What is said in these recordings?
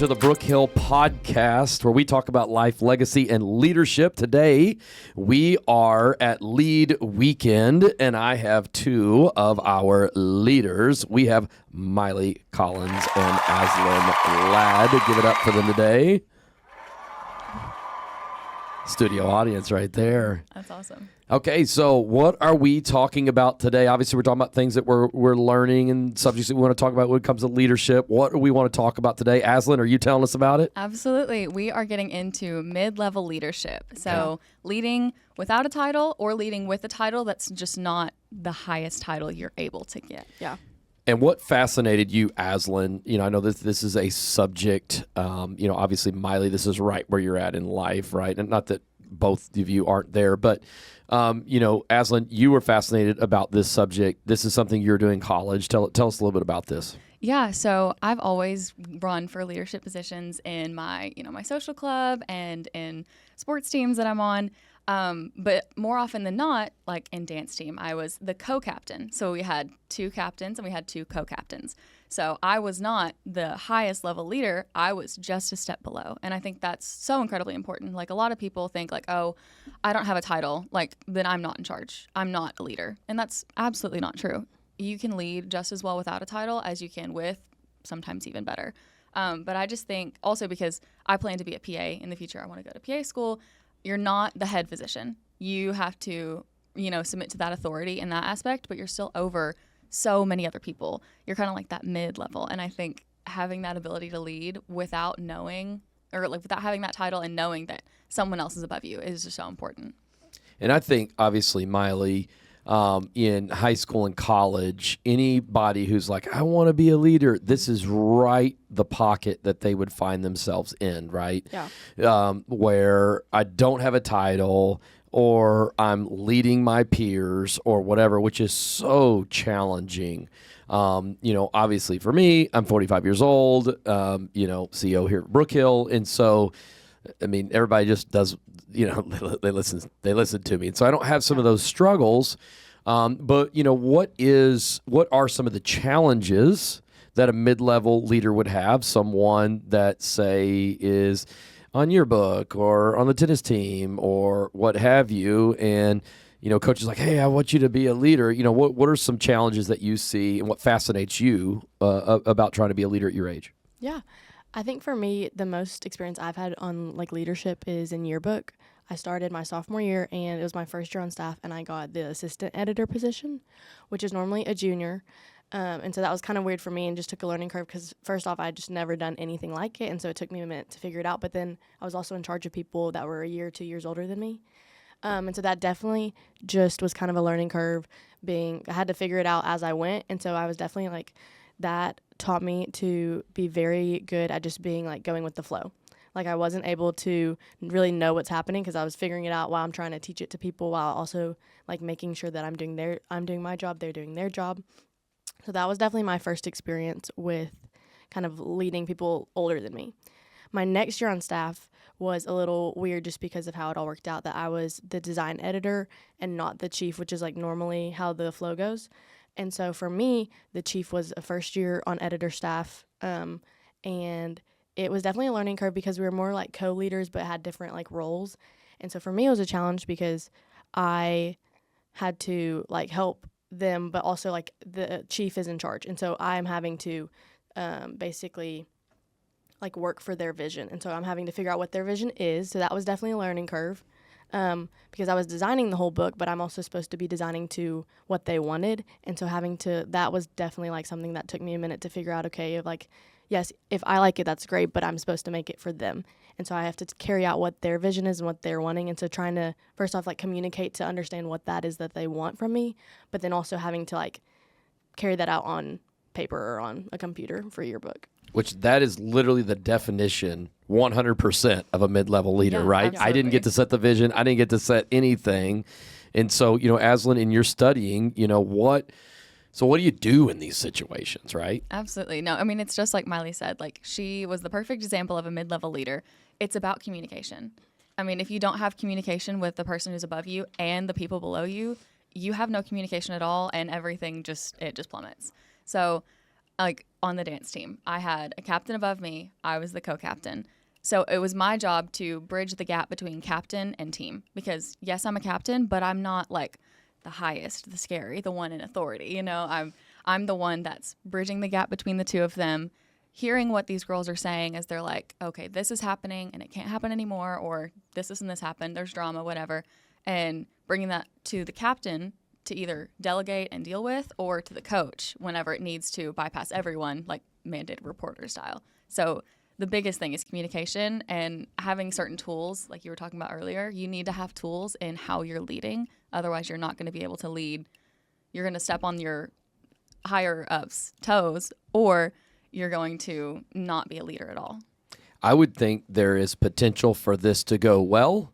to the Brook Hill podcast, where we talk about life, legacy, and leadership. Today, we are at Lead Weekend, and I have two of our leaders. We have Mylie Collins and Aslan Ladd. Give it up for them today. Studio audience right there. That's awesome. Okay, so what are we talking about today? Obviously, we're talking about things that we're learning and subjects that we want to talk about when it comes to leadership. What do we want to talk about today? Aslan, are you telling us about it? Absolutely. We are getting into mid-level leadership. So leading without a title or leading with a title that's just not the highest title you're able to get. Yeah. And what fascinated you, Aslan? You know, I know this is a subject, obviously, Mylie, this is right where you're at in life, right? And not that both of you aren't there, but, Aslan, you were fascinated about this subject. This is something you're doing in college. Tell us a little bit about this. Yeah, so I've always run for leadership positions in my social club and in sports teams that I'm on. But more often than not, like in dance team, I was the co-captain. So we had two captains and we had two co-captains. So I was not the highest level leader. I was just a step below. And I think that's so incredibly important. Like a lot of people think like, oh, I don't have a title, like then I'm not in charge. I'm not a leader. And that's absolutely not true. You can lead just as well without a title as you can with, sometimes even better. But I just think also because I plan to be a PA in the future, I want to go to PA school. You're not the head physician. You have to, submit to that authority in that aspect, but you're still over so many other people. You're kind of like that mid-level. And I think having that ability to lead without knowing, or like without having that title and knowing that someone else is above you is just so important. And I think, obviously, Mylie, in high school and college, anybody who's like, I want to be a leader, this is right the pocket that they would find themselves in, right? Yeah. Where I don't have a title or I'm leading my peers or whatever, which is so challenging. Obviously for me, I'm 45 years old, CEO here at Brook Hill. And so, I mean, everybody just does, they listen to me. And so I don't have some of those struggles. But what are some of the challenges that a mid-level leader would have? Someone that, say, is on your book or on the tennis team or what have you, and coach is like, hey, I want you to be a leader. What are some challenges that you see and what fascinates you about trying to be a leader at your age? Yeah. I think for me, the most experience I've had on leadership is in yearbook. I started my sophomore year, and it was my first year on staff, and I got the assistant editor position, which is normally a junior. And so that was kind of weird for me and just took a learning curve because, first off, I just never done anything like it, and so it took me a minute to figure it out. But then I was also in charge of people that were a year, 2 years older than me. And so that definitely just was kind of a learning curve. I had to figure it out as I went, and so I was definitely that taught me to be very good at just being going with the flow. I wasn't able to really know what's happening because I was figuring it out while I'm trying to teach it to people, while also making sure that I'm doing my job, they're doing their job. So that was definitely my first experience with kind of leading people older than me. My next year on staff was a little weird just because of how it all worked out, that I was the design editor and not the chief, which is normally how the flow goes. And so for me, the chief was a first year on editor staff, and it was definitely a learning curve because we were more co-leaders but had different roles. And so for me, it was a challenge because I had to help them, but also the chief is in charge. And so I'm having to basically work for their vision. And so I'm having to figure out what their vision is. So that was definitely a learning curve. Because I was designing the whole book, but I'm also supposed to be designing to what they wanted. And so that was definitely something that took me a minute to figure out, okay, yes, if I like it, that's great, but I'm supposed to make it for them. And so I have to carry out what their vision is and what they're wanting. And so trying to, first off, communicate to understand what that is that they want from me, but then also having to carry that out on paper or on a computer for your book. Which that is literally the definition, 100% of a mid-level leader, right? Absolutely. I didn't get to set the vision. I didn't get to set anything. And so, Aslan, in your studying, what do you do in these situations, right? Absolutely. No, I mean, it's just like Mylie said, she was the perfect example of a mid-level leader. It's about communication. I mean, if you don't have communication with the person who's above you and the people below you, you have no communication at all, and everything just plummets. So on the dance team, I had a captain above me. I was the co-captain. So it was my job to bridge the gap between captain and team, because yes, I'm a captain, but I'm not like the highest, the scary, the one in authority. You know, I'm the one that's bridging the gap between the two of them, hearing what these girls are saying as they're like, okay, this is happening and it can't happen anymore, or this and this happened, there's drama, whatever, and bringing that to the captain to either delegate and deal with, or to the coach whenever it needs to bypass everyone, like mandated reporter style. So the biggest thing is communication and having certain tools, like you were talking about earlier. You need to have tools in how you're leading. Otherwise, you're not going to be able to lead. You're going to step on your higher ups' toes, or you're going to not be a leader at all. I would think there is potential for this to go well,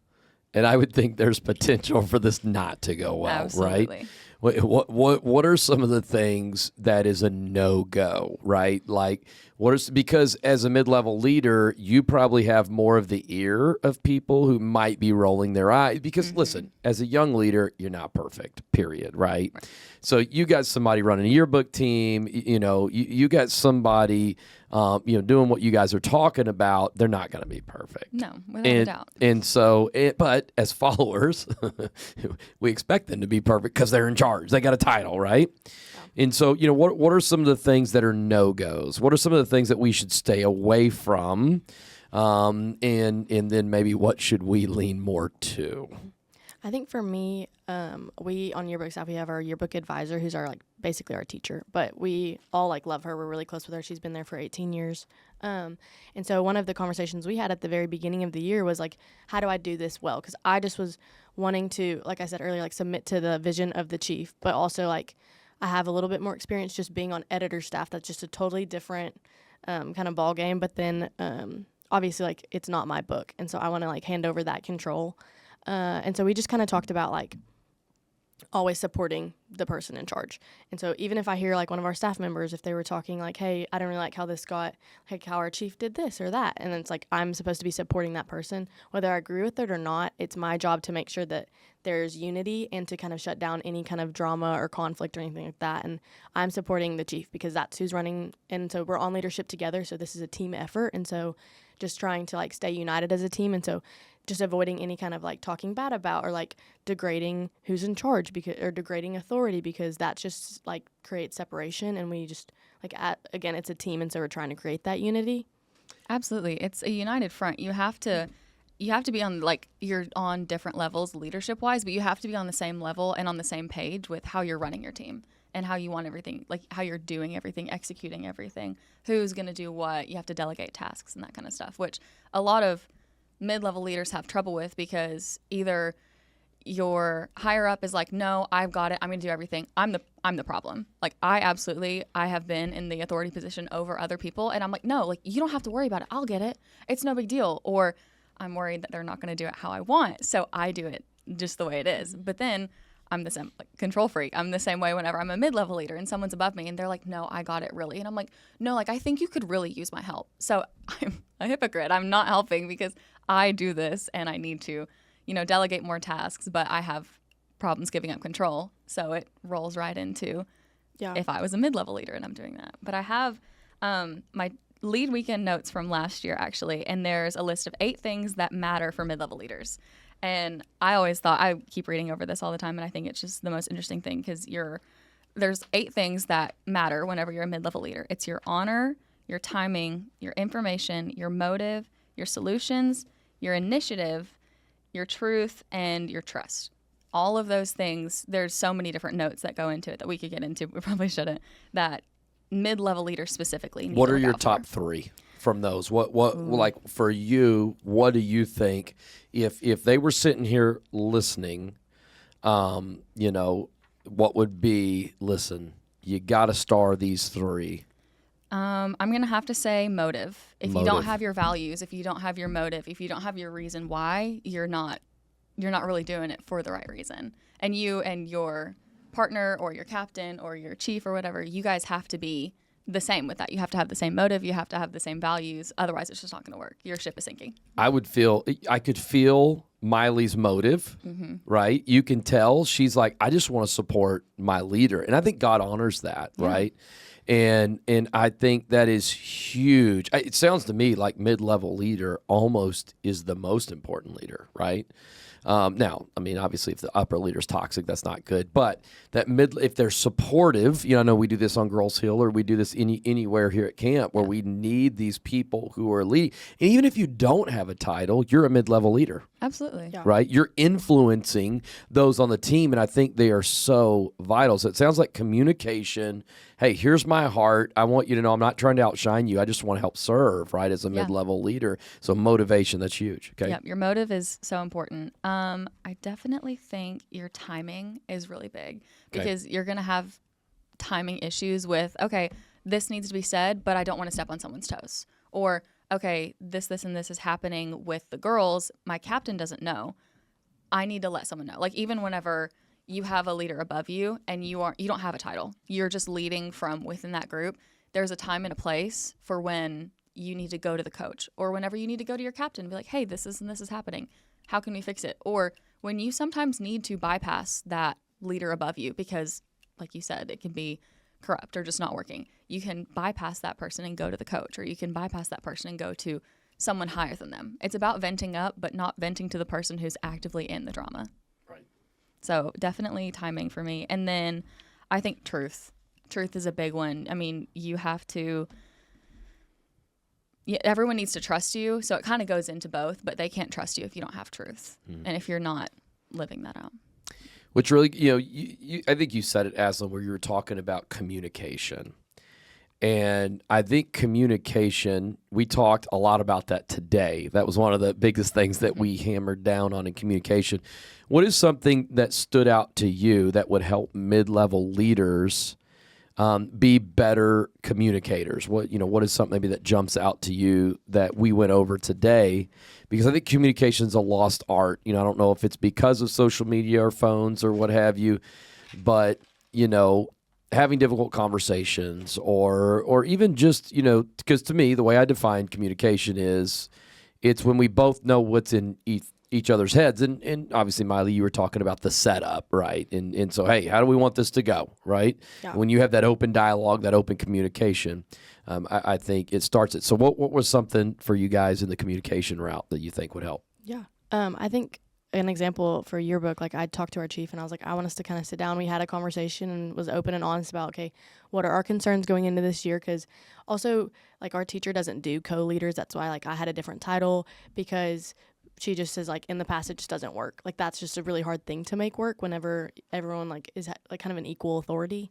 and I would think there's potential for this not to go well, Absolutely. right? What are some of the things that is a no-go, right? Like, because as a mid-level leader, you probably have more of the ear of people who might be rolling their eyes. Because listen, as a young leader, you're not perfect, period, right? So you got somebody running a yearbook team, you got somebody, doing what you guys are talking about. They're not going to be perfect. No, without a doubt. And so, but as followers, we expect them to be perfect because they're in charge. They got a title, right? And so, what are some of the things that are no-goes? What are some of the things that we should stay away from? And then maybe what should we lean more to? I think for me, we on yearbook staff, we have our yearbook advisor, who's basically our teacher, but we all love her. We're really close with her. She's been there for 18 years. And so one of the conversations we had at the very beginning of the year was how do I do this well? Because I just was wanting to, like I said earlier, submit to the vision of the chief, but also I have a little bit more experience just being on editor staff. That's just a totally different kind of ball game. But then obviously it's not my book, and so I want to hand over that control. And so we just kind of talked about always supporting the person in charge. And so even if I hear one of our staff members, if they were talking hey, I don't really like how this got, how our chief did this or that, and it's I'm supposed to be supporting that person, whether I agree with it or not. It's my job to make sure that there's unity and to kind of shut down any kind of drama or conflict or anything like that. And I'm supporting the chief because that's who's running. And so we're on leadership together. So this is a team effort. And so just trying to stay united as a team. And so just avoiding any kind of talking bad about or degrading who's in charge or degrading authority, because that just creates separation. And we just again, it's a team. And so we're trying to create that unity. Absolutely. It's a united front. You have to be on you're on different levels leadership wise, but you have to be on the same level and on the same page with how you're running your team and how you want everything, how you're doing everything, executing everything, who's going to do what. You have to delegate tasks and that kind of stuff, which a lot of mid-level leaders have trouble with, because either your higher up is no, I've got it, I'm going to do everything. I'm the problem. I have been in the authority position over other people, and I'm no, you don't have to worry about it. I'll get it. It's no big deal. Or I'm worried that they're not going to do it how I want, so I do it just the way it is. But then I'm the same control freak. I'm the same way whenever I'm a mid-level leader and someone's above me and they're no, I got it really. And I'm no, I think you could really use my help. So I'm a hypocrite. I'm not helping because I do this and I need to, delegate more tasks, but I have problems giving up control. So it rolls right into if I was a mid-level leader and I'm doing that. But I have my lead weekend notes from last year, actually, and there's a list of 8 things that matter for mid-level leaders. And I always thought, I keep reading over this all the time, and I think it's just the most interesting thing, because there's 8 things that matter whenever you're a mid-level leader. It's your honor, your timing, your information, your motive, your solutions, your initiative, your truth, and your trust. All of those things, there's so many different notes that go into it that we could get into. We probably shouldn't. That mid-level leaders specifically need What to are look your out top for. 3 from those? What for you, what do you think if they were sitting here listening, what would be, listen, you got to star these 3? I'm going to have to say motive. If you don't Motive. have your values, if you don't have your motive, if you don't have your reason why, you're not really doing it for the right reason. And you and your partner or your captain or your chief or whatever, you guys have to be the same with that. You have to have the same motive. You have to have the same values. Otherwise, it's just not going to work. Your ship is sinking. I could feel Mylie's motive, right? You can tell she's I just want to support my leader. And I think God honors that, right? And I think that is huge. It sounds to me like mid-level leader almost is the most important leader, right? Now, I mean, obviously, if the upper leader's toxic, that's not good. But that if they're supportive, I know we do this on Girls Hill, or we do this anywhere here at camp, where we need these people who are leading. And even if you don't have a title, you're a mid-level leader. Absolutely. Yeah. Right? You're influencing those on the team, and I think they are so vital. So it sounds like communication. Hey, here's my heart. I want you to know I'm not trying to outshine you. I just want to help serve, right, as a mid-level leader. So motivation, that's huge. Okay. Yep, your motive is so important. I definitely think your timing is really big, because you're going to have timing issues with, okay, this needs to be said, but I don't want to step on someone's toes. Or, okay, this, and this is happening with the girls. My captain doesn't know. I need to let someone know. Like, even whenever you have a leader above you and you don't have a title, you're just leading from within that group. There's a time and a place for when you need to go to the coach, or whenever you need to go to your captain and be like, hey, this is happening. How can we fix it? Or when you sometimes need to bypass that leader above you because, like you said, it can be corrupt or just not working. You can bypass that person and go to the coach, or you can bypass that person and go to someone higher than them. It's about venting up, but not venting to the person who's actively in the drama. Right. So definitely timing for me. And then I think truth. Truth is a big one. I mean, you have to... Yeah, everyone needs to trust you, so it kind of goes into both, but they can't trust you if you don't have truth, and if you're not living that out. Which really, I think you said it, Aslan, where you were talking about communication. And I think communication, we talked a lot about that today. That was one of the biggest things that we hammered down on in communication. What is something that stood out to you that would help mid-level leaders be better communicators? What is something maybe that jumps out to you that we went over today? Because I think communication is a lost art. I don't know if it's because of social media or phones or what have you, but having difficult conversations or even just because to me the way I define communication is it's when we both know what's in each other's heads. And obviously, Mylie, you were talking about the setup, right? And so, hey, how do we want this to go, right? Yeah. When you have that open dialogue, that open communication, I think it starts it. So what was something for you guys in the communication route that you think would help? Yeah. I think an example for yearbook, like I talked to our chief and I was like, I want us to kind of sit down. We had a conversation and was open and honest about, okay, what are our concerns going into this year? Because also, like, our teacher doesn't do co-leaders. That's why, like, I had a different title, because she just says, like, in the past, it just doesn't work. Like, that's just a really hard thing to make work whenever everyone, like, is like kind of an equal authority.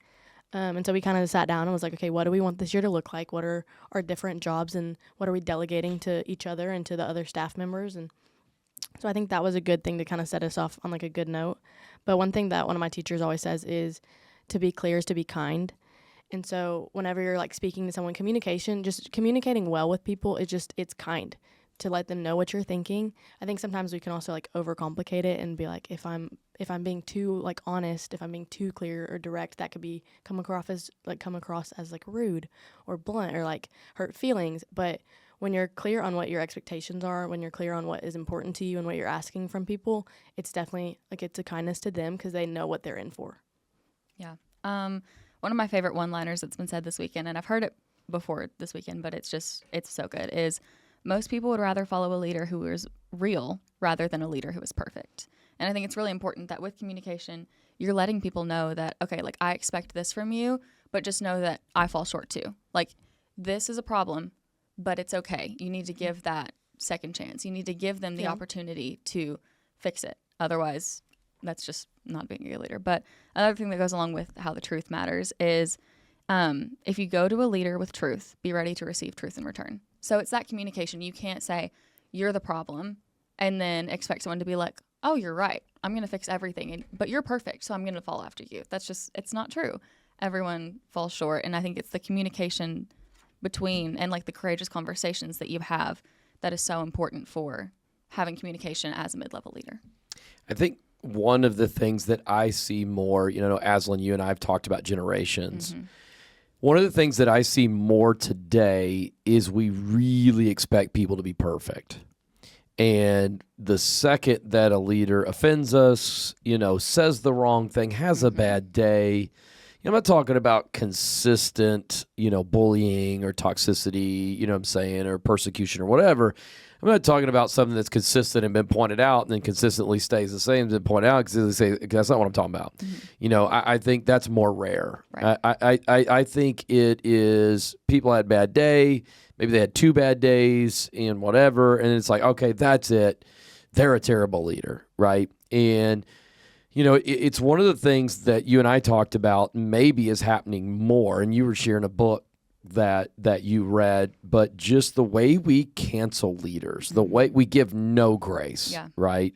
And so we kind of sat down and was like, okay, what do we want this year to look like? What are our different jobs, and what are we delegating to each other and to the other staff members? And so I think that was a good thing to kind of set us off on, like, a good note. But one thing that one of my teachers always says is to be clear is to be kind. And so whenever you're, like, speaking to someone, just communicating well with people it's kind to let them know what you're thinking. I think sometimes we can also, like, overcomplicate it and be like, if I'm being too, like, honest, if I'm being too clear or direct, that could be come across as like rude or blunt or, like, hurt feelings. But when you're clear on what your expectations are, when you're clear on what is important to you and what you're asking from people, it's definitely, like, it's a kindness to them because they know what they're in for. Yeah. One of my favorite one-liners that's been said this weekend, and I've heard it before this weekend, but it's so good, is most people would rather follow a leader who is real rather than a leader who is perfect. And I think it's really important that with communication, you're letting people know that, okay, like, I expect this from you, but just know that I fall short too. Like, this is a problem, but it's okay. You need to give that second chance. You need to give them the opportunity to fix it. Otherwise, that's just not being a leader. But another thing that goes along with how the truth matters is if you go to a leader with truth, be ready to receive truth in return. So it's that communication. You can't say, you're the problem, and then expect someone to be like, oh, you're right. I'm going to fix everything. But you're perfect, so I'm going to follow after you. It's not true. Everyone falls short. And I think it's the communication between and, like, the courageous conversations that you have that is so important for having communication as a mid-level leader. I think one of the things that I see more, Aslan, you and I have talked about generations. Mm-hmm. One of the things that I see more today is we really expect people to be perfect. And the second that a leader offends us, says the wrong thing, has a bad day, I'm not talking about consistent, bullying or toxicity, you know what I'm saying, or persecution or whatever. I'm not talking about something that's consistent and been pointed out and then consistently stays the same, been pointed out, because that's not what I'm talking about. I think that's more rare. Right. I think it is people had a bad day, maybe they had 2 bad days and whatever, and it's like, okay, that's it. They're a terrible leader, right? And it's one of the things that you and I talked about maybe is happening more, and you were sharing a book that you read, but just the way we cancel leaders, the way we give no grace, right?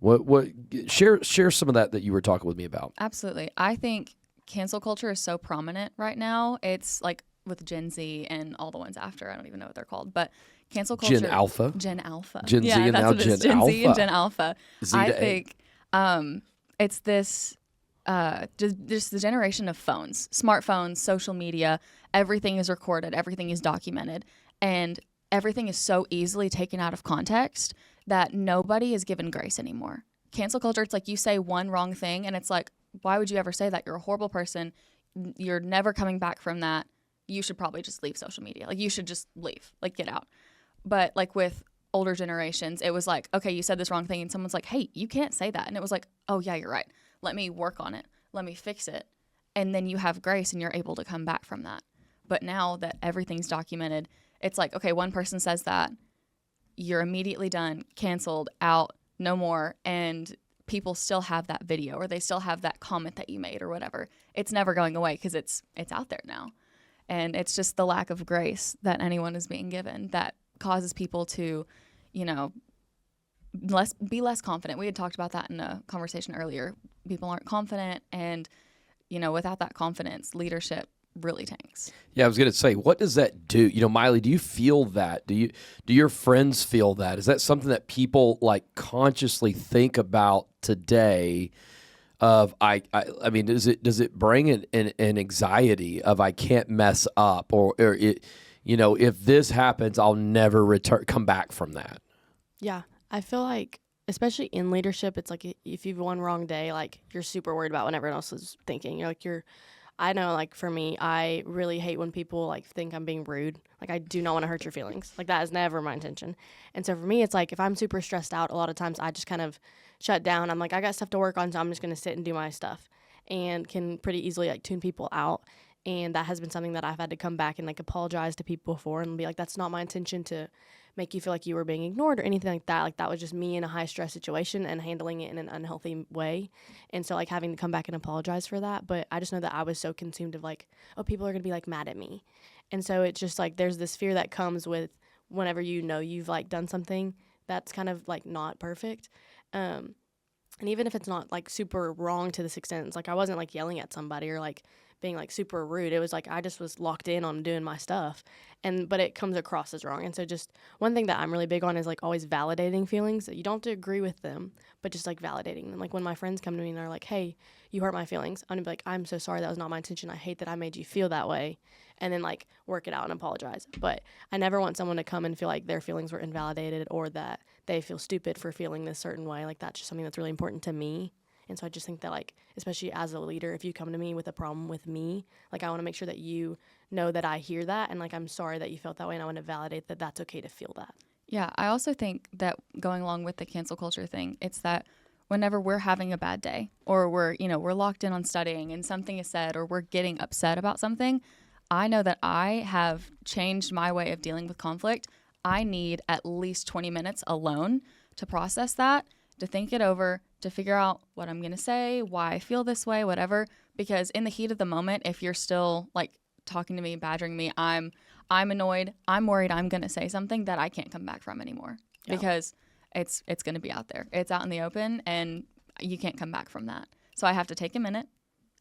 What share some of that you were talking with me about. Absolutely. I think cancel culture is so prominent right now. It's like with Gen Z and all the ones after. I don't even know what they're called, but cancel culture. Gen Alpha. Gen Alpha. Gen Z and now Gen Gen Alpha. Z and Gen Alpha. Z I to A. think it's this just the generation of phones, smartphones, social media. Everything is recorded. Everything is documented. And everything is so easily taken out of context that nobody is given grace anymore. Cancel culture, it's like you say one wrong thing and it's like, why would you ever say that? You're a horrible person. You're never coming back from that. You should probably just leave social media. Like, you should just leave, like, get out. But like with older generations, it was like, okay, you said this wrong thing, and someone's like, hey, you can't say that. And it was like, oh yeah, you're right. Let me work on it. Let me fix it. And then you have grace and you're able to come back from that. But now that everything's documented, it's like, okay, one person says that, you're immediately done, canceled, out, no more. And people still have that video, or they still have that comment that you made or whatever. It's never going away because it's out there now. And it's just the lack of grace that anyone is being given that causes people to, be less confident. We had talked about that in a conversation earlier. People aren't confident, and without that confidence, leadership really tanks. Yeah, I was going to say, what does that do? Mylie, do you feel that? Do your friends feel that? Is that something that people like consciously think about today? Of I mean, does it bring an anxiety of I can't mess up, or it, if this happens, I'll never come back from that? Yeah, I feel like, especially in leadership, it's like if you've one wrong day, like, you're super worried about what everyone else is thinking. I know, like, for me, I really hate when people like think I'm being rude. Like, I do not want to hurt your feelings. Like, that is never my intention. And so for me, it's like if I'm super stressed out, a lot of times I just kind of shut down. I'm like, I got stuff to work on, so I'm just going to sit and do my stuff, and can pretty easily like tune people out. And that has been something that I've had to come back and like apologize to people for and be like, that's not my intention to make you feel like you were being ignored or anything like that. Like, that was just me in a high stress situation and handling it in an unhealthy way. And so like having to come back and apologize for that. But I just know that I was so consumed of like, oh, people are going to be like mad at me. And so it's just like, there's this fear that comes with whenever you've like done something that's kind of like not perfect. And even if it's not like super wrong to this extent, it's like I wasn't like yelling at somebody or like being like super rude. It was like I just was locked in on doing my stuff, but it comes across as wrong. And so just one thing that I'm really big on is like always validating feelings. You don't have to agree with them, but just like validating them. Like when my friends come to me and they're like, hey, you hurt my feelings, I'm gonna be like, I'm so sorry, that was not my intention. I hate that I made you feel that way. And then like work it out and apologize. But I never want someone to come and feel like their feelings were invalidated or that they feel stupid for feeling this certain way. Like, that's just something that's really important to me. And so I just think that, like, especially as a leader, if you come to me with a problem with me, like, I want to make sure that you know that I hear that, and like, I'm sorry that you felt that way, and I want to validate that that's okay to feel that. Yeah, I also think that going along with the cancel culture thing, it's that whenever we're having a bad day, or we're locked in on studying and something is said, or we're getting upset about something, I know that I have changed my way of dealing with conflict. I need at least 20 minutes alone to process that, to think it over, to figure out what I'm going to say, why I feel this way, whatever. Because in the heat of the moment, if you're still like talking to me, badgering me, I'm annoyed. I'm worried I'm going to say something that I can't come back from anymore. Yeah. Because it's going to be out there. It's out in the open, and you can't come back from that. So I have to take a minute,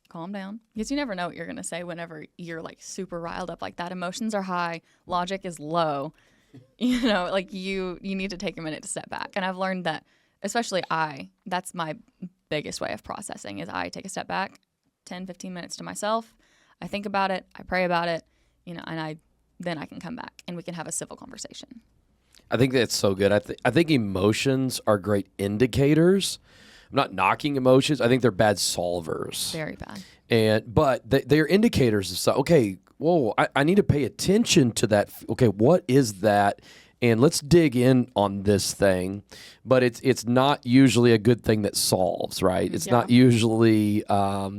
calm down, because you never know what you're going to say whenever you're like super riled up like that. Emotions are high, logic is low. Like you need to take a minute to step back. And I've learned that, especially that's my biggest way of processing, is I take a step back, 10, 15 minutes to myself. I think about it, I pray about it, and then I can come back and we can have a civil conversation. I think that's so good. I think emotions are great indicators. I'm not knocking emotions. I think they're bad solvers. Very bad. But they're indicators of okay, whoa, I need to pay attention to that. Okay, what is that? And let's dig in on this thing. But it's not usually a good thing that solves, right? It's not usually a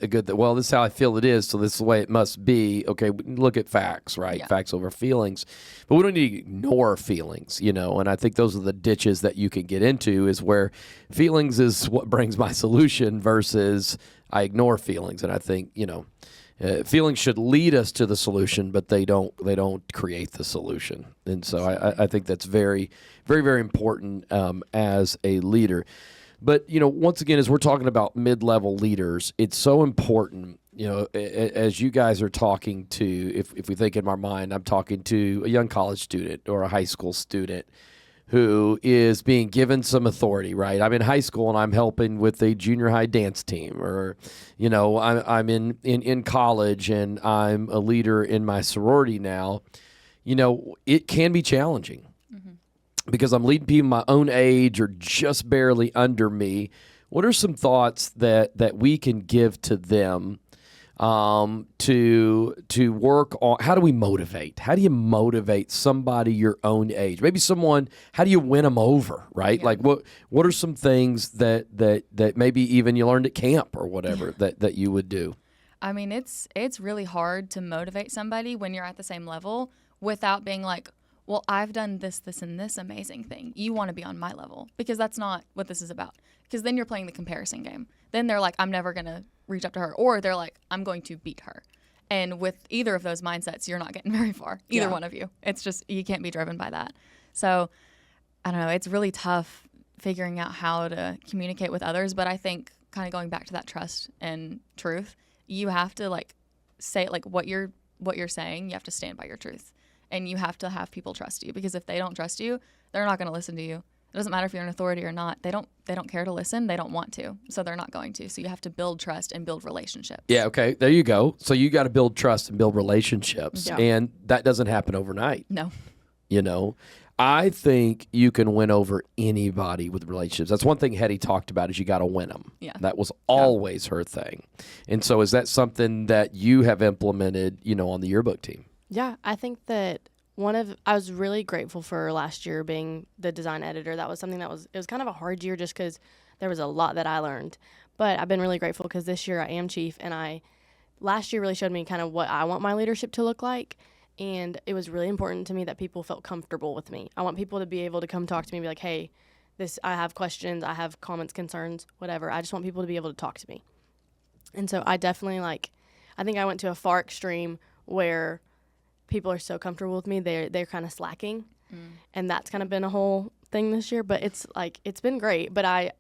good well, this is how I feel it is, so this is the way it must be. Okay, look at facts, right? Yeah. Facts over feelings. But we don't need to ignore feelings, and I think those are the ditches that you can get into, is where feelings is what brings my solution versus I ignore feelings. And I think, feelings should lead us to the solution, but they don't create the solution. And so I think that's very, very, very important as a leader. But, once again, as we're talking about mid-level leaders, it's so important, as you guys are talking to, if we think in my mind, I'm talking to a young college student or a high school student who is being given some authority, right? I'm in high school and I'm helping with a junior high dance team, or, I'm in college and I'm a leader in my sorority now. It can be challenging because I'm leading people my own age or just barely under me. What are some thoughts that we can give to them to work on? How do we motivate? How do you motivate somebody your own age? Maybe someone, how do you win them over, right? Yeah. Like what are some things that maybe even you learned at camp or whatever that you would do? I mean, it's really hard to motivate somebody when you're at the same level without being like, well, I've done this, and this amazing thing. You want to be on my level, because that's not what this is about. Because then you're playing the comparison game. Then they're like, I'm never going to reach up to her. Or they're like, I'm going to beat her. And with either of those mindsets, you're not getting very far. Either one of you. It's just, you can't be driven by that. So, I don't know. It's really tough figuring out how to communicate with others. But I think kind of going back to that trust and truth, you have to say what you're saying. You have to stand by your truth. And you have to have people trust you, because if they don't trust you, they're not going to listen to you. It doesn't matter if you're an authority or not. They don't care to listen. They don't want to. So they're not going to. So you have to build trust and build relationships. Yeah, okay. There you go. So you got to build trust and build relationships. Yeah. And that doesn't happen overnight. No. I think you can win over anybody with relationships. That's one thing Hetty talked about, is you got to win them. Yeah. That was always her thing. And so is that something that you have implemented, on the yearbook team? Yeah, I think that I was really grateful for last year being the design editor. That was something it was kind of a hard year just because there was a lot that I learned. But I've been really grateful because this year I am chief, and last year really showed me kind of what I want my leadership to look like. And it was really important to me that people felt comfortable with me. I want people to be able to come talk to me and be like, hey, I have questions, I have comments, concerns, whatever. I just want people to be able to talk to me. And so I definitely I think I went to a far extreme where people are so comfortable with me, they're kind of slacking. And that's kind of been a whole thing this year, but it's been great. But I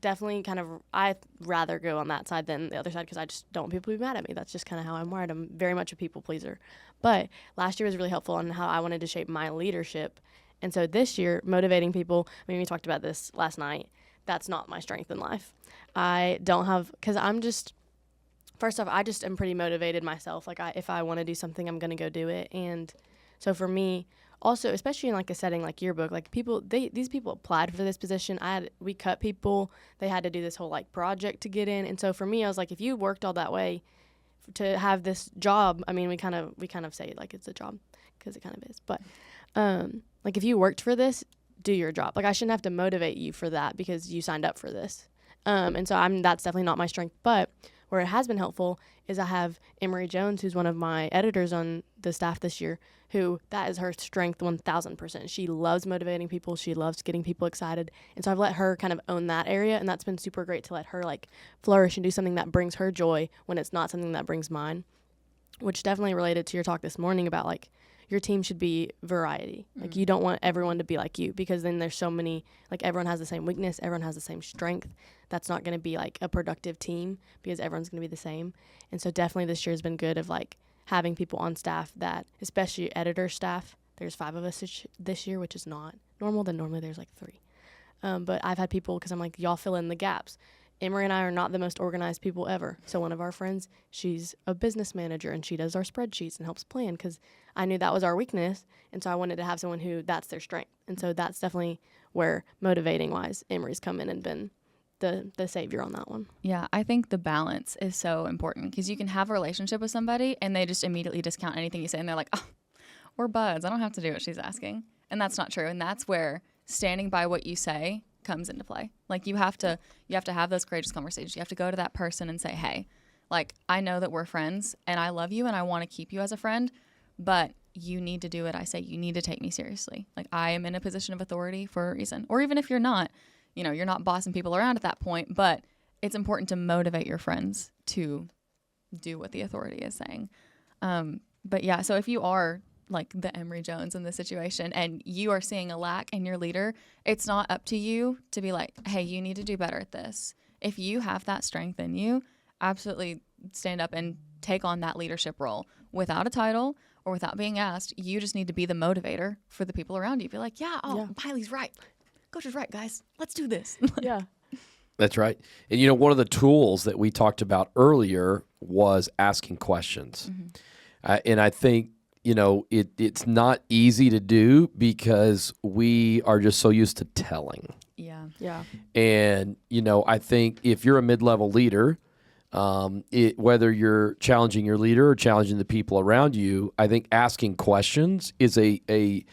definitely I'd rather go on that side than the other side, because I just don't want people to be mad at me. That's just kind of how I'm wired. I'm very much a people pleaser. But last year was really helpful on how I wanted to shape my leadership. And so this year, motivating people, we talked about this last night, that's not my strength in life. I don't have, because first off, I just am pretty motivated myself. If I want to do something, I'm going to go do it. And so for me, also, especially in a setting like yearbook, these people applied for this position. We cut people. They had to do this whole project to get in. And so for me, I was like, if you worked all that way to have this job, we kind of say it like it's a job, because it kind of is. But if you worked for this, do your job. I shouldn't have to motivate you for that because you signed up for this. And so that's definitely not my strength. But where it has been helpful is I have Emery Jones, who's one of my editors on the staff this year, who that is her strength 1,000%. She loves motivating people. She loves getting people excited. And so I've let her kind of own that area, and that's been super great to let her flourish and do something that brings her joy when it's not something that brings mine, which definitely related to your talk this morning about your team should be variety. You don't want everyone to be like you, because then there's so many, everyone has the same weakness, everyone has the same strength. That's not going to be a productive team, because everyone's going to be the same. And so definitely this year has been good of having people on staff that, especially editor staff, there's 5 of us this year, which is not normal. Then normally there's 3. But I've had people, because I'm y'all fill in the gaps. Emery and I are not the most organized people ever. So one of our friends, she's a business manager, and she does our spreadsheets and helps plan, because I knew that was our weakness. And so I wanted to have someone who that's their strength. And so that's definitely where motivating wise, Emery's come in and been the savior on that one. Yeah, I think the balance is so important because you can have a relationship with somebody and they just immediately discount anything you say and they're like, oh, we're buds. I don't have to do what she's asking. And that's not true. And that's where standing by what you say comes into play. Like you have to have those courageous conversations. You have to go to that person and say, hey, like I know that we're friends and I love you and I want to keep you as a friend, but you need to do what I say. You need to take me seriously. Like I am in a position of authority for a reason. Or even if you're not, you're not bossing people around at that point, but it's important to motivate your friends to do what the authority is saying. But yeah, so if you are like the Emory Jones in this situation and you are seeing a lack in your leader, it's not up to you to be like, hey, you need to do better at this. If you have that strength in you, absolutely stand up and take on that leadership role without a title or without being asked. You just need to be the motivator for the people around you. Be like, Mylie's right. Coach is right, guys. Let's do this. Yeah. That's right. And, one of the tools that we talked about earlier was asking questions. Mm-hmm. And I think, it's not easy to do because we are just so used to telling. Yeah. Yeah. And, I think if you're a mid-level leader, whether you're challenging your leader or challenging the people around you, I think asking questions is an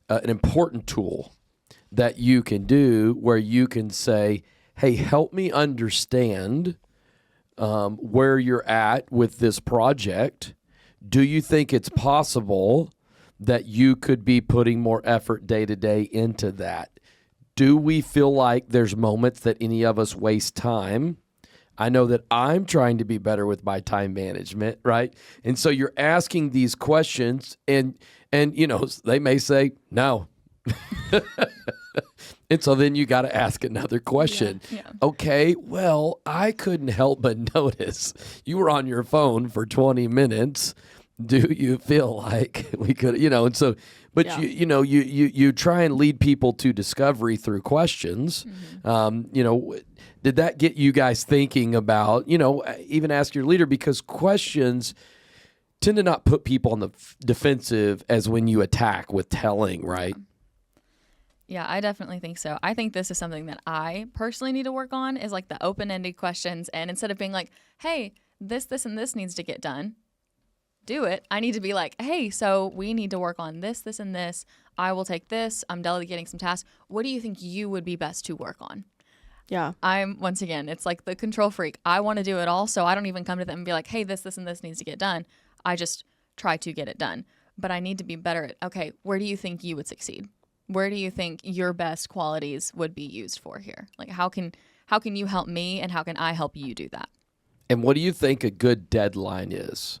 important tool that you can do where you can say, hey, help me understand where you're at with this project. Do you think it's possible that you could be putting more effort day to day into that? Do we feel like there's moments that any of us waste time? I know that I'm trying to be better with my time management, right? And so you're asking these questions and they may say no. And so then you got to ask another question. Yeah. Okay, well, I couldn't help but notice you were on your phone for 20 minutes. Do you feel like we could, and so, but Yeah. you try and lead people to discovery through questions. Mm-hmm. Did that get you guys thinking about, even ask your leader, because questions tend to not put people on the defensive as when you attack with telling, right? Yeah, I definitely think so. I think this is something that I personally need to work on is like the open-ended questions. And instead of being like, hey, this, and this needs to get done, do it. I need to be like, hey, so we need to work on this, and this. I will take this. I'm delegating some tasks. What do you think you would be best to work on? Yeah. Once again, it's like the control freak. I want to do it all. So I don't even come to them and be like, hey, this, and this needs to get done. I just try to get it done. But I need to be better at, okay, where do you think you would succeed? Where do you think your best qualities would be used for here? Like, how can you help me and how can I help you do that? And what do you think a good deadline is?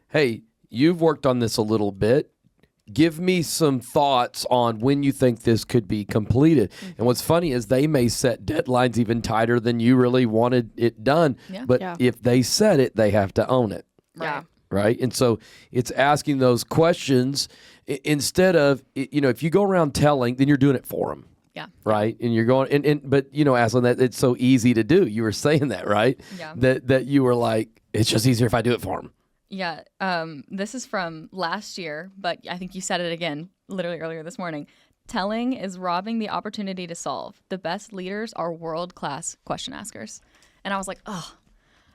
Hey, you've worked on this a little bit. Give me some thoughts on when you think this could be completed. Mm-hmm. And what's funny is they may set deadlines even tighter than you really wanted it done. Yeah. But if they set it, they have to own it. Yeah. Right. And so it's asking those questions instead of, if you go around telling, then you're doing it for them. Yeah. Right. And you're going, but Aslan, that it's so easy to do. You were saying that, right? Yeah. That you were like, it's just easier if I do it for them. Yeah. This is from last year, but I think you said it again, literally earlier this morning. Telling is robbing the opportunity to solve. The best leaders are world-class question askers. And I was like, oh,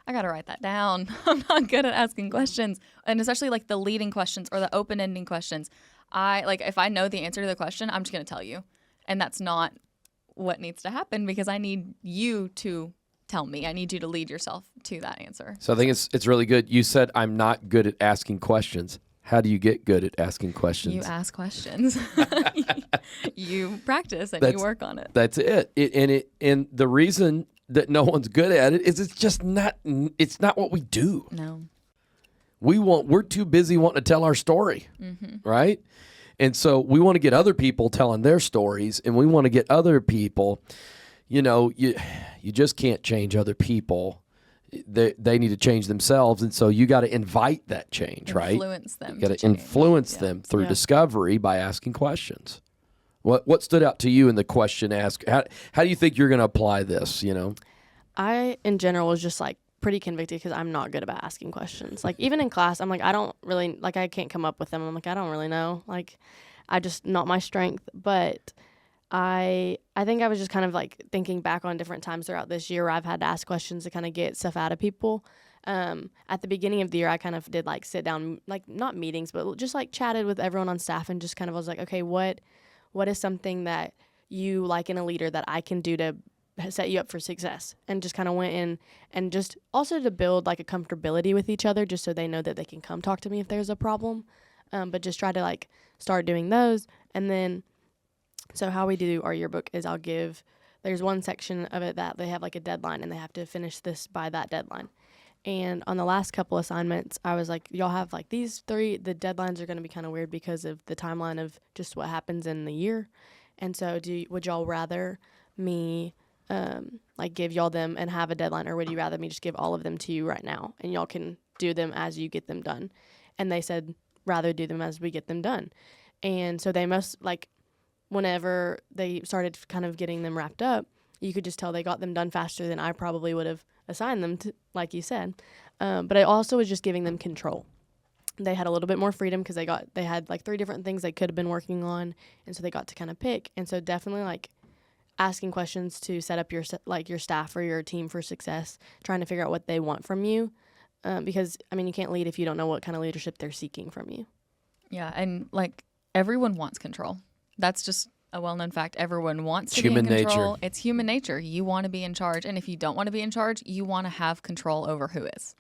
I got to write that down. I'm not good at asking questions. And especially like the leading questions or the open-ending questions. If I know the answer to the question, I'm just going to tell you. And that's not what needs to happen because I need you to tell me. I need you to lead yourself to that answer. So I think it's really good. You said I'm not good at asking questions. How do you get good at asking questions? You ask questions. You practice and you work on it. That's it. And the reason that no one's good at it is it's not what we do. No. We're too busy wanting to tell our story, mm-hmm. right? And so we want to get other people telling their stories, and we want to get other people, you just can't change other people. They need to change themselves, and so you got to invite that change, right? Influence them. You got to influence them through discovery by asking questions. What stood out to you in the question ask? How do you think you're going to apply this, I, in general, was just like pretty convicted because I'm not good about asking questions. Like even in class, I'm like, I don't really, like I can't come up with them. I'm like, I don't really know. Like I just, not my strength. But I think I was just kind of like thinking back on different times throughout this year where I've had to ask questions to kind of get stuff out of people. At the beginning of the year, I kind of did like sit down, like not meetings, but just like chatted with everyone on staff and just kind of was like, okay, what is something that you like in a leader that I can do to set you up for success? And just kind of went in and just also to build like a comfortability with each other, just so they know that they can come talk to me if there's a problem. But just try to like start doing those. And then, so how we do our yearbook is there's one section of it that they have like a deadline and they have to finish this by that deadline. And on the last couple assignments, I was like, y'all have like these 3, the deadlines are going to be kind of weird because of the timeline of just what happens in the year. And so would y'all rather me like give y'all them and have a deadline, or would you rather me just give all of them to you right now and y'all can do them as you get them done? And they said, rather do them as we get them done. And so they must like, whenever they started kind of getting them wrapped up, you could just tell they got them done faster than I probably would have assigned them to, like you said. But I also was just giving them control. They had a little bit more freedom because they had like 3 different things they could have been working on, and so they got to kind of pick. And so definitely like asking questions to set up your staff or your team for success, trying to figure out what they want from you, because I mean you can't lead if you don't know what kind of leadership they're seeking from you. Yeah, and like everyone wants control. That's just a well-known fact. Everyone wants to Human be in control. nature. It's human nature. You want to be in charge. And if you don't want to be in charge, you want to have control over who is.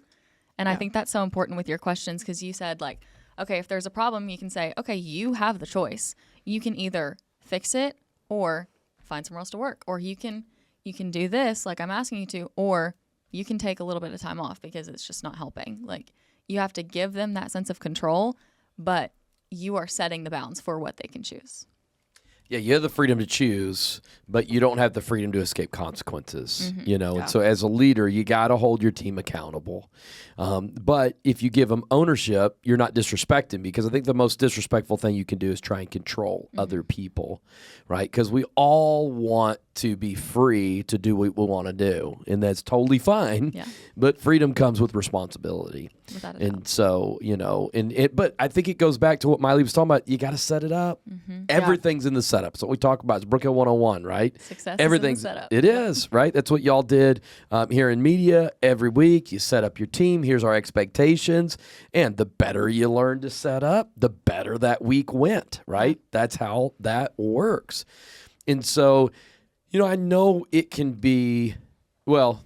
And I think that's so important with your questions, because you said like, okay, if there's a problem, you can say, okay, you have the choice. You can either fix it or find somewhere else to work, or you can do this like I'm asking you to, or you can take a little bit of time off because it's just not helping. Like you have to give them that sense of control, but you are setting the bounds for what they can choose. Yeah, you have the freedom to choose, but you don't have the freedom to escape consequences, you know? And so as a leader, you got to hold your team accountable. But if you give them ownership, you're not disrespecting, because I think the most disrespectful thing you can do is try and control other people, right? Because we all want to be free to do what we want to do, and that's totally fine. Yeah. But freedom comes with responsibility. Without a doubt. And so, you know, but I think it goes back to what Mylie was talking about. You got to set it up. Everything's in the setup. So what we talk about is Brookhill 101, right? Success Everything's is in the setup. It is, right? That's what y'all did here in media every week. You set up your team. Here's our expectations. And the better you learn to set up, the better that week went, right? That's how that works. And so, you know, I know it can be, well,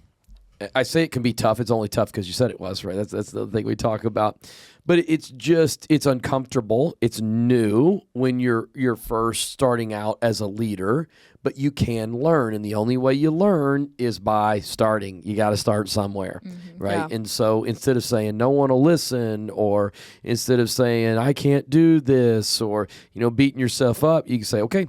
I say it can be tough. It's only tough because you said it was, right? That's the thing we talk about. But it's uncomfortable. It's new when you're first starting out as a leader, but you can learn. And the only way you learn is by starting. You got to start somewhere, right? Yeah. And so instead of saying no one will listen, or instead of saying I can't do this, or, you know, beating yourself up, you can say, okay,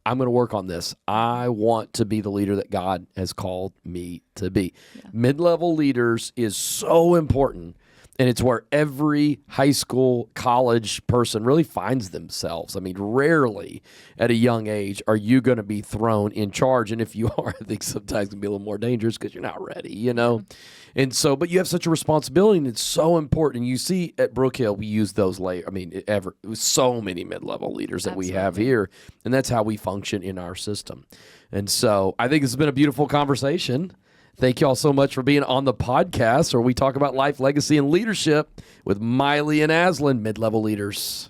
I'm going to work on this. I want to be the leader that God has called me to be. Yeah. Mid-level leaders is so important, and it's where every high school, college person really finds themselves. I mean, rarely at a young age are you going to be thrown in charge, and if you are, I think sometimes it can be a little more dangerous because you're not ready, you know? And so, but you have such a responsibility, and it's so important. You see at Brookhill, we use those so many mid-level leaders that we have here, and that's how we function in our system. And so I think this has been a beautiful conversation. Thank you all so much for being on the podcast where we talk about life, legacy, and leadership with Mylie and Aslan, mid-level leaders.